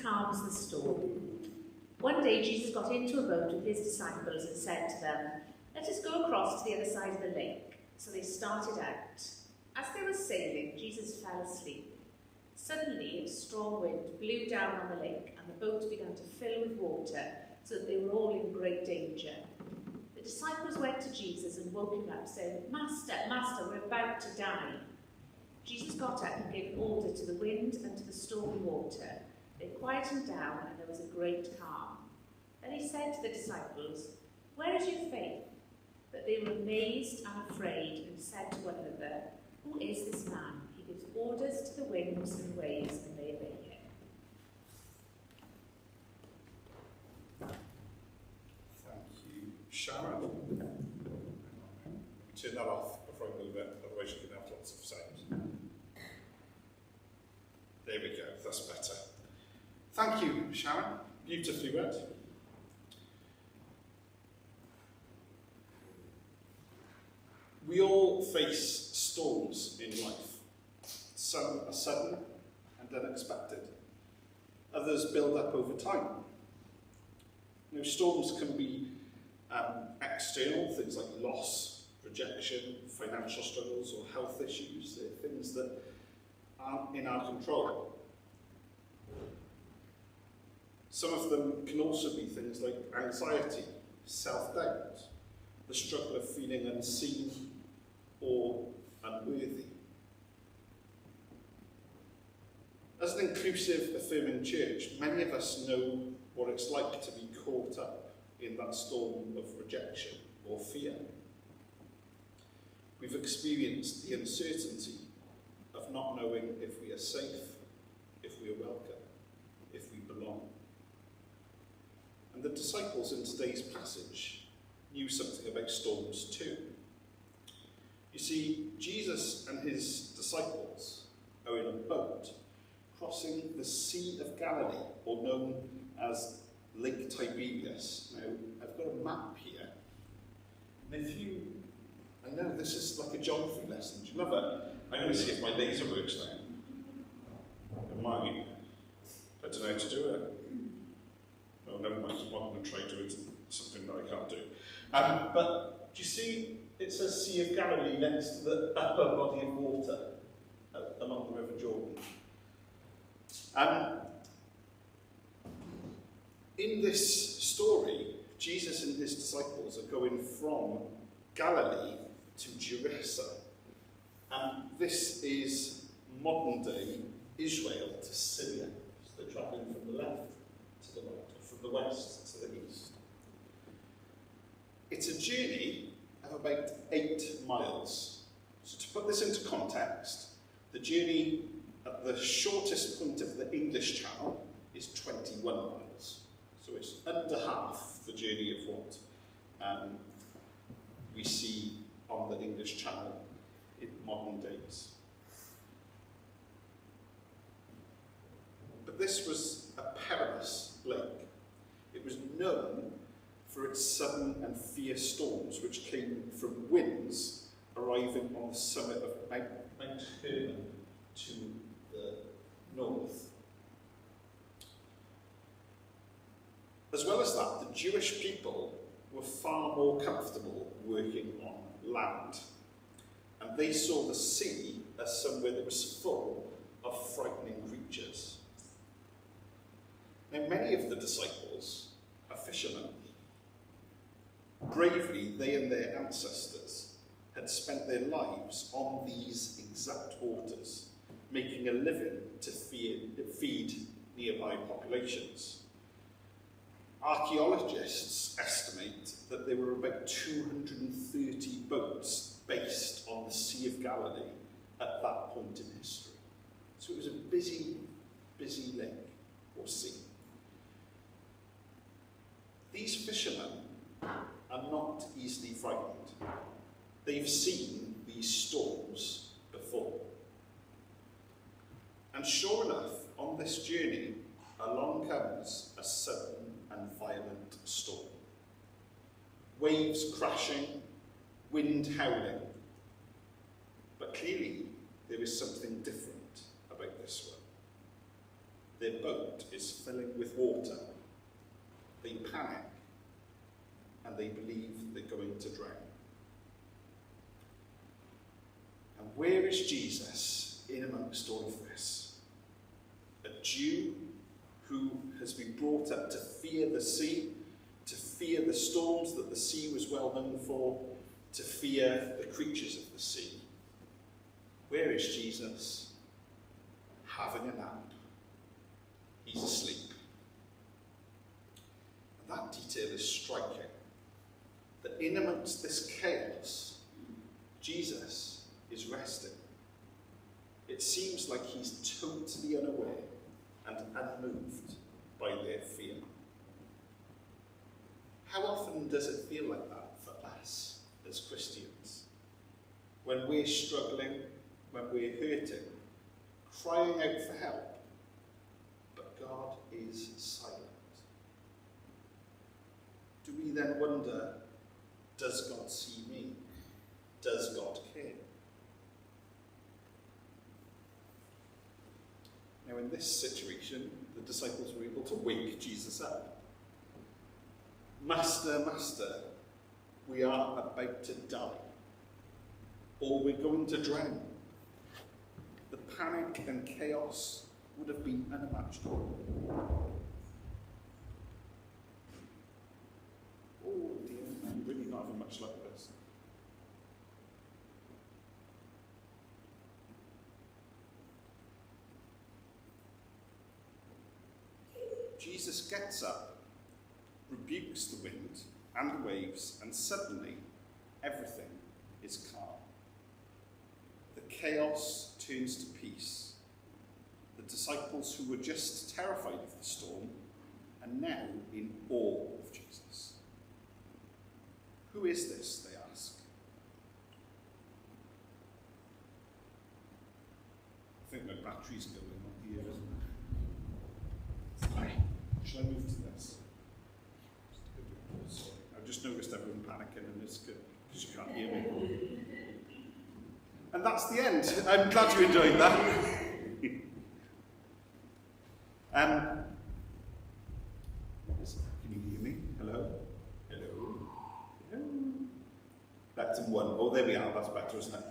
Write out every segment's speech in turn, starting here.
calms the storm. One day Jesus got into a boat with his disciples and said to them, "Let us go across to the other side of the lake." So they started out. As they were sailing, Jesus fell asleep. Suddenly, a strong wind blew down on the lake, and the boat began to fill with water, so that they were all in great danger. The disciples went to Jesus and woke him up, saying, "Master, Master, we're about to die." Jesus got up and gave an order to the wind and to the stormy water. They quietened down, and there was a great calm. Then he said to the disciples, "Where is your faith?" But they were amazed and afraid and said to one another, "Who is this man? He gives orders to the winds and waves, and they obey him." Thank you, Sharon. Turn that off before I move it, otherwise you can have lots of sound. There we go, that's better. Thank you, Sharon. Beautifully read. We all face storms in life. Some are sudden and unexpected. Others build up over time. Storms can be external, things like loss, rejection, financial struggles, or health issues. They're things that aren't in our control. Some of them can also be things like anxiety, self-doubt, the struggle of feeling unseen or unworthy. As an inclusive, affirming church, many of us know what it's like to be caught up in that storm of rejection or fear. We've experienced the uncertainty of not knowing if we are safe, if we are welcome, if we belong. And the disciples in today's passage knew something about storms too. You see, Jesus and his disciples are in a boat crossing the Sea of Galilee, or known as Lake Tiberias. Now, I've got a map here. And I know this is like a geography lesson. Do you remember? I'm going to see if my laser works now. It might. I don't know how to do it. Oh, never mind. I'm going to try doing something that I can't do. But do you see, it says Sea of Galilee next to the upper body of water along the River Jordan. In this story, Jesus and his disciples are going from Galilee to Jerusalem. And this is modern-day Israel to Syria. So they're travelling from the left to the right, from the west to the east. It's a journey of about 8 miles. So to put this into context, the journey at the shortest point of the English Channel is 21 miles. So it's under half the journey of what we see on the English Channel in modern days. But this was a perilous lake. It was known for its sudden and fierce storms, which came from winds arriving on the summit of Mount Hermon to the north. As well as that, the Jewish people were far more comfortable working on land, and they saw the sea as somewhere that was full of frightening creatures. Now, many of the disciples are fishermen. Bravely, they and their ancestors had spent their lives on these exact waters, making a living to feed nearby populations. Archaeologists estimate that there were about 230 boats based on the Sea of Galilee at that point in history. So it was a busy, busy lake or sea. These fishermen are not easily frightened. They've seen these storms before. And sure enough, on this journey, along comes a sudden and violent storm. Waves crashing, wind howling. But clearly, there is something different about this one. their boat is filling with water. They panic and they believe they're going to drown. And where is Jesus in amongst all of this? A Jew who has been brought up to fear the sea, to fear the storms that the sea was well known for, to fear the creatures of the sea. Where is Jesus? Having a nap. He's asleep. And that detail is striking. That in amongst this chaos, Jesus is resting. It seems like he's totally unaware and unmoved by their fear. How often does it feel like that for us as Christians? When we're struggling, when we're hurting, crying out for help, but God is silent. Do we then wonder, does God see me? Does God care? Now in this situation, the disciples were able to wake Jesus up. Master, Master, we are about to die, or we're going to drown. The panic and chaos would have been unimaginable. Oh dear, I'm really not having much luck with this. Jesus gets up, rebukes the wind and the waves, and suddenly everything is calm. The chaos turns to peace. The disciples who were just terrified of the storm are now in awe of Jesus. Who is this, they ask. I think my battery's going on here, isn't it? Sorry. Shall I move to this? Sorry. I've just noticed everyone panicking and it's good because you can't hear me. And that's the end. I'm glad you enjoyed that. Can you hear me? Hello? Hello? Hello? That's in one. Oh, there we are. That's better, isn't it?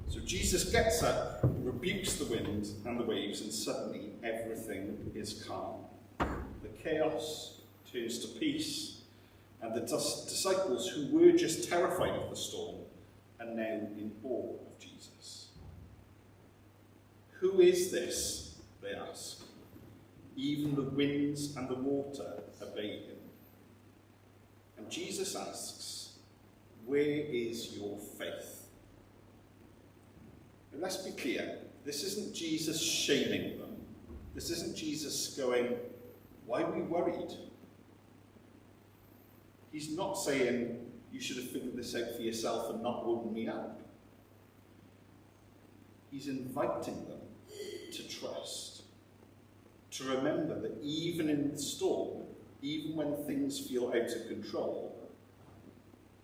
So Jesus gets up, rebukes the wind and the waves, and suddenly everything is calm. The chaos turns to peace, and the disciples who were just terrified of the storm are now in awe of Jesus. Who is this? They ask. Even the winds and the water obey him. And Jesus asks, where is your faith? And let's be clear, this isn't Jesus shaming them. This isn't Jesus going, why are we worried? He's not saying, you should have figured this out for yourself and not woken me up. He's inviting them to trust, to remember that even in the storm, even when things feel out of control,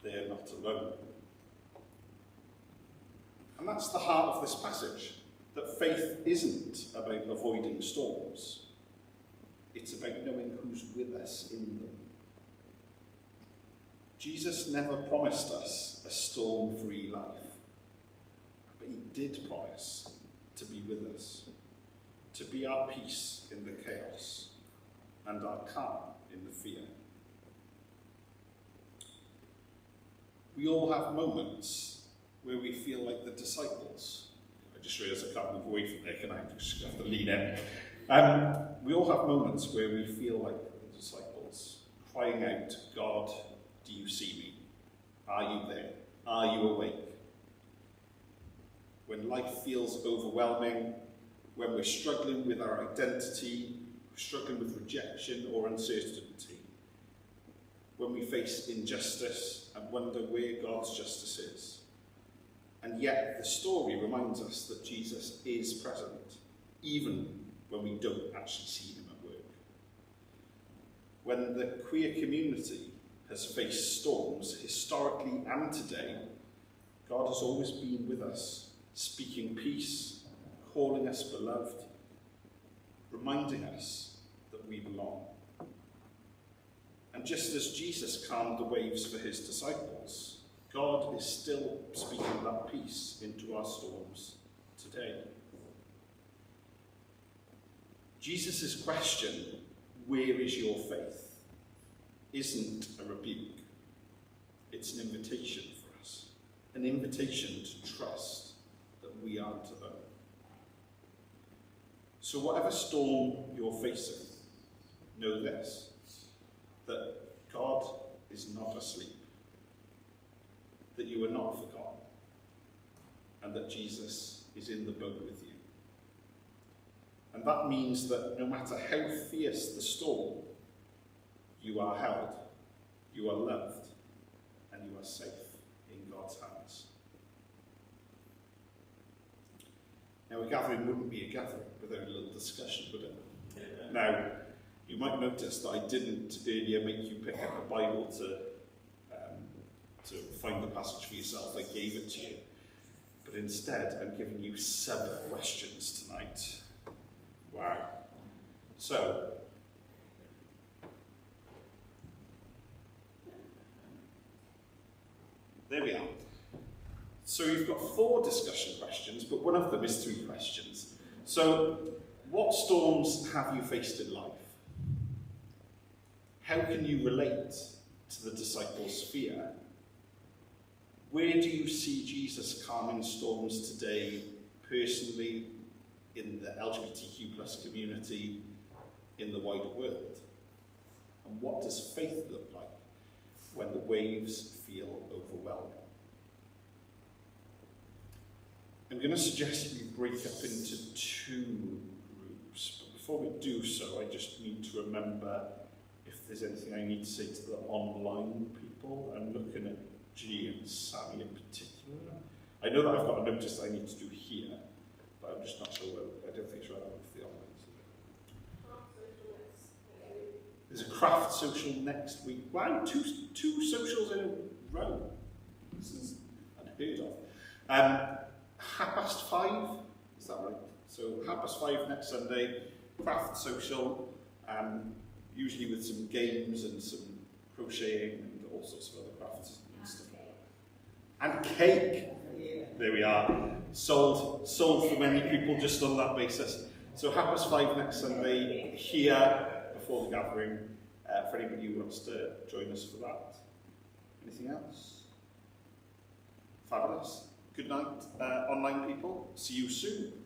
they are not alone. And that's the heart of this passage, that faith isn't about avoiding storms. It's about knowing who's with us in them. Jesus never promised us a storm-free life, but he did promise to be with us, to be our peace in the chaos and our calm in the fear. We all have moments where we feel like the disciples. I just realised I can't move away from there, can I? I just have to lean in. We all have moments where we feel like the disciples, crying out, God, do you see me? Are you there? Are you awake? When life feels overwhelming, when we're struggling with our identity, struggling with rejection or uncertainty, when we face injustice and wonder where God's justice is. And yet the story reminds us that Jesus is present, even when we don't actually see him at work. When the queer community has faced storms, historically and today, God has always been with us, speaking peace, calling us beloved, reminding us that we belong. And just as Jesus calmed the waves for his disciples, God is still speaking that peace into our storms today. Jesus' question, "Where is your faith?" isn't a rebuke. It's an invitation for us, an invitation to trust that we aren't alone. So whatever storm you're facing, know this, that God is not asleep, that you are not forgotten, and that Jesus is in the boat with you. And that means that no matter how fierce the storm, you are held, you are loved, and you are safe in God's hands. Now, a gathering wouldn't be a gathering without a little discussion, would it? Yeah. Now, you might notice that I didn't earlier make you pick up a Bible to find the passage for yourself. I gave it to you. But instead, I'm giving you 7 questions tonight. Wow. So, there we are. So you've got 4 discussion questions, but one of them is 3 questions. So, what storms have you faced in life? How can you relate to the disciples' fear? Where do you see Jesus calming storms today, personally, in the LGBTQ+ community, in the wider world? And what does faith look like when the waves feel overwhelming? I'm going to suggest we break up into 2 groups, but before we do so, I just need to remember if there's anything I need to say to the online people. I'm looking at G and Sammy in particular. I know that I've got a notice I need to do here, but I'm just not sure where. I don't think it's relevant for the online. There's a craft social next week. Wow, two socials in a row. This is unheard of. 5:30, is that right? So 5:30 next Sunday, craft social, usually with some games and some crocheting and all sorts of other crafts and stuff like that. And cake. There we are. Sold for many people just on that basis. So 5:30 next Sunday here before the gathering. For anybody who wants to join us for that. Anything else? Fabulous. Good night, online people. See you soon.